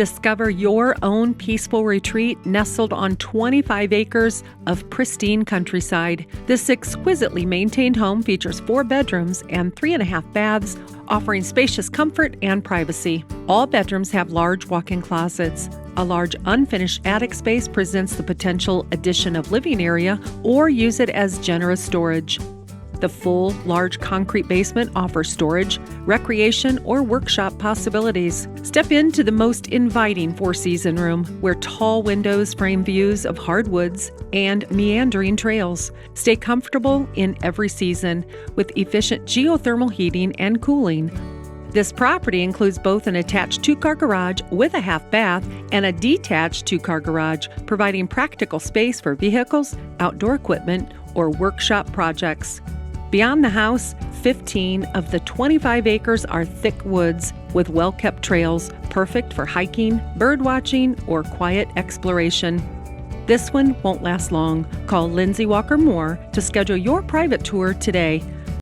Discover your own peaceful retreat nestled on 25 acres of pristine countryside. This exquisitely maintained home features 4 bedrooms and 3.5 baths, offering spacious comfort and privacy. All bedrooms have large walk-in closets. A large unfinished attic space presents the potential addition of living area or use it as generous storage. The full, large concrete basement offers storage, recreation, or workshop possibilities. Step into the most inviting 4-season room, where tall windows frame views of hardwoods and meandering trails. Stay comfortable in every season with efficient geothermal heating and cooling. This property includes both an attached 2-car garage with a half bath and a detached 2-car garage, providing practical space for vehicles, outdoor equipment, or workshop projects. Beyond the house, 15 of the 25 acres are thick woods with well-kept trails, perfect for hiking, bird watching, or quiet exploration. This one won't last long. Call Lindsay Walker Moore to schedule your private tour today.